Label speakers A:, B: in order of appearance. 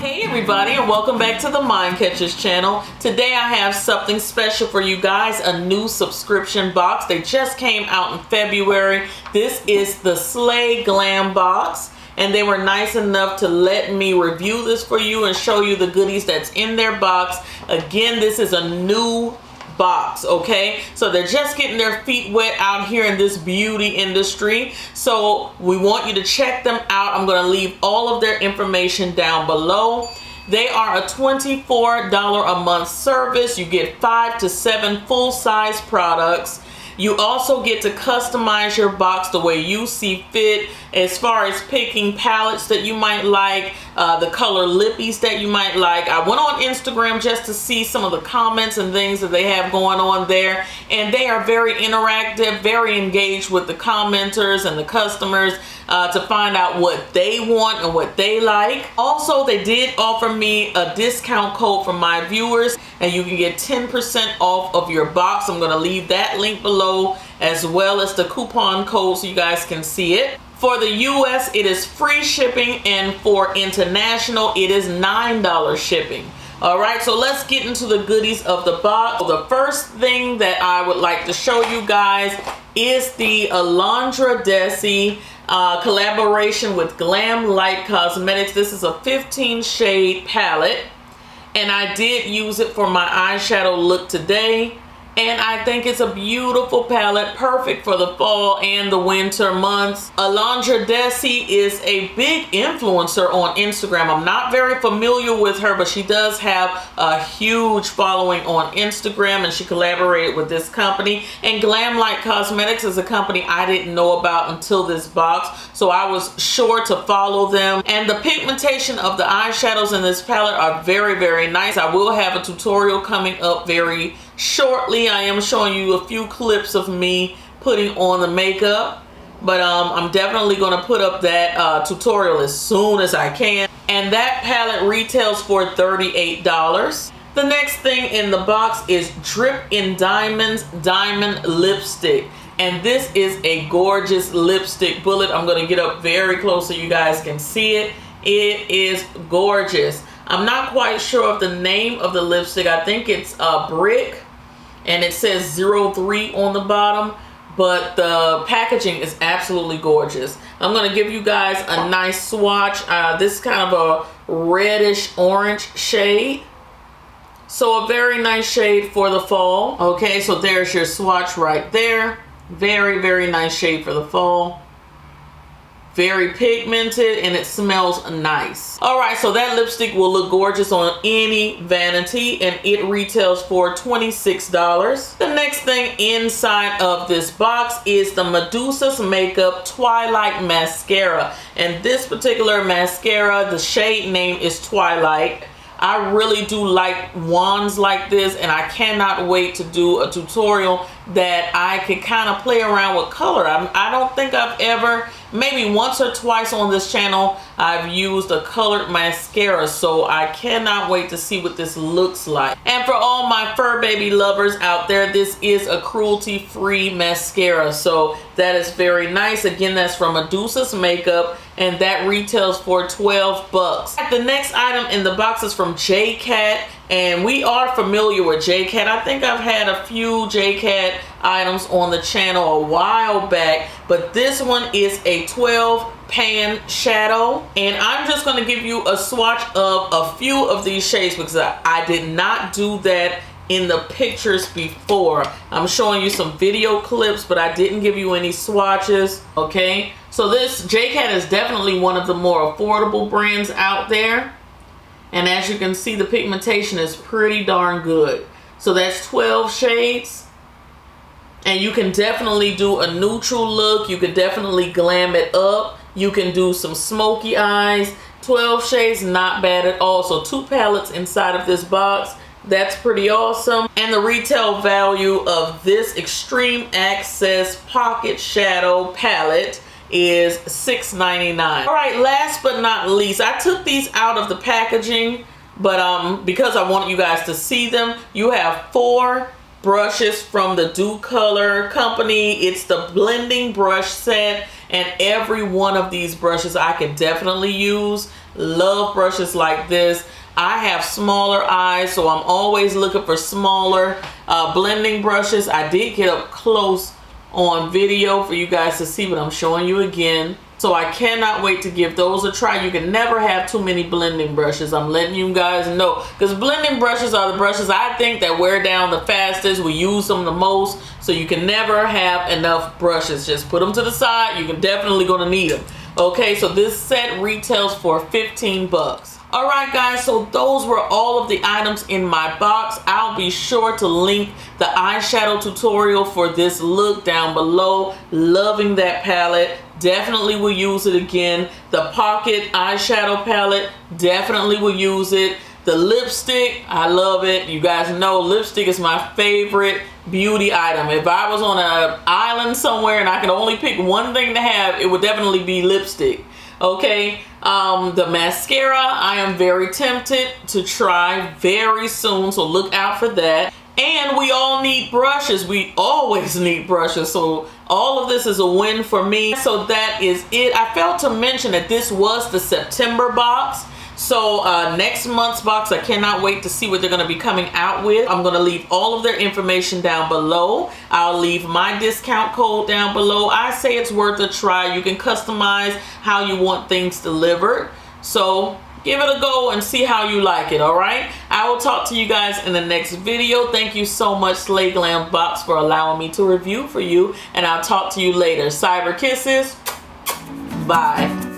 A: Hey everybody, and welcome back to the Mind Catchers channel. Today I have something special for you guys, a new subscription box. They just came out in February. This is the Slay Glam Box, and they were nice enough to let me review this for you and show you the goodies that's in their box. Again, this is a new box, okay? So they're just getting their feet wet out here in this beauty industry. So we want you to check them out. I'm going to leave all of their information down below. They are a $24 a month service. You get 5 to 7 full-size products. You also get to customize your box the way you see fit, as far as picking palettes that you might like, the color lippies that you might like. I went on Instagram just to see some of the comments and things that they have going on there, and they are very interactive, very engaged with the commenters and the customers to find out what they want and what they like. Also, they did offer me a discount code for my viewers, and you can get 10% off of your box. I'm going to leave that link below, as well as the coupon code so you guys can see it. For the US, it is free shipping, and for international, it is $9 shipping. All right, so let's get into the goodies of the box. The first thing that I would like to show you guys is the Alondra Desi collaboration with Glam Light Cosmetics. This is a 15 shade palette, and I did use it for my eyeshadow look today. And I think it's a beautiful palette, perfect for the fall and the winter months. Alondra Desi is a big influencer on Instagram. I'm not very familiar with her, but she does have a huge following on Instagram, and she collaborated with this company. And Glam Light Cosmetics is a company I didn't know about until this box, so I was sure to follow them. And the pigmentation of the eyeshadows in this palette are very, very nice. I will have a tutorial coming up very shortly. I am showing you a few clips of me putting on the makeup, but I'm definitely going to put up that tutorial as soon as I can. And that palette retails for $38. The next thing in the box is Drip in Diamonds Diamond Lipstick, and this is a gorgeous lipstick bullet. I'm going to get up very close so you guys can see it. It is gorgeous. I'm not quite sure of the name of the lipstick. I think it's Brick, and it says 03 on the bottom, but the packaging is absolutely gorgeous. I'm going to give you guys a nice swatch. This is kind of a reddish orange shade, so a very nice shade for the fall. Okay, so there's your swatch right there. Very, very nice shade for the fall. Very pigmented, and it smells nice. All right, so that lipstick will look gorgeous on any vanity, and it retails for $26. The next thing inside of this box is the Medusa's Makeup Twilight Mascara, and this particular mascara, the shade name is Twilight. I really do like wands like this, and I cannot wait to do a tutorial that I can kind of play around with color. I don't think I've ever, maybe once or twice on this channel, I've used a colored mascara, so I cannot wait to see what this looks like. And for all my fur baby lovers out there, this is a cruelty-free mascara, so that is very nice. Again, that's from Medusa's Makeup, and that retails for $12. The next item in the box is from JCat, and we are familiar with JCat. I think I've had a few JCat items on the channel a while back, but this one is a 12 pan shadow, and I'm just going to give you a swatch of a few of these shades because I did not do that in the pictures before. I'm showing you some video clips, but I didn't give you any swatches. Okay, so this JCat is definitely one of the more affordable brands out there, and as you can see, the pigmentation is pretty darn good. So that's 12 shades, and you can definitely do a neutral look. You could definitely glam it up. You can do some smoky eyes. 12 shades, not bad at all. So 2 palettes inside of this box. That's pretty awesome. And the retail value of this Extreme Access Pocket Shadow palette is $6.99. All right, last but not least, I took these out of the packaging, but because I want you guys to see them. You have 4 brushes from the Do Color company. It's the blending brush set, and every one of these brushes I could definitely use. love brushes like this. I have smaller eyes, so I'm always looking for smaller blending brushes. I did get up close on video for you guys to see, but I'm showing you again. So I cannot wait to give those a try. You can never have too many blending brushes. I'm letting you guys know, because blending brushes are the brushes I think that wear down the fastest. We use them the most, so you can never have enough brushes. Just put them to the side. You're definitely gonna need them. Okay, so this set retails for 15 bucks. All right, guys, so those were all of the items in my box. I'll be sure to link the eyeshadow tutorial for this look down below. Loving that palette. Definitely will use it again. The pocket eyeshadow palette, definitely will use it. The lipstick, I love it. You guys know lipstick is my favorite beauty item. If I was on an island somewhere and I could only pick one thing to have, it would definitely be lipstick. Okay, the mascara, I am very tempted to try very soon, so look out for that. And we all need brushes. We always need brushes, so all of this is a win for me. So that is it. I failed to mention that this was the September box. So next month's box, I cannot wait to see what they're going to be coming out with. I'm going to leave all of their information down below. I'll leave my discount code down below. I say it's worth a try. You can customize how you want things delivered. So give it a go and see how you like it, all right? I will talk to you guys in the next video. Thank you so much, Slay Glam Box, for allowing me to review for you. And I'll talk to you later. Cyber kisses. Bye.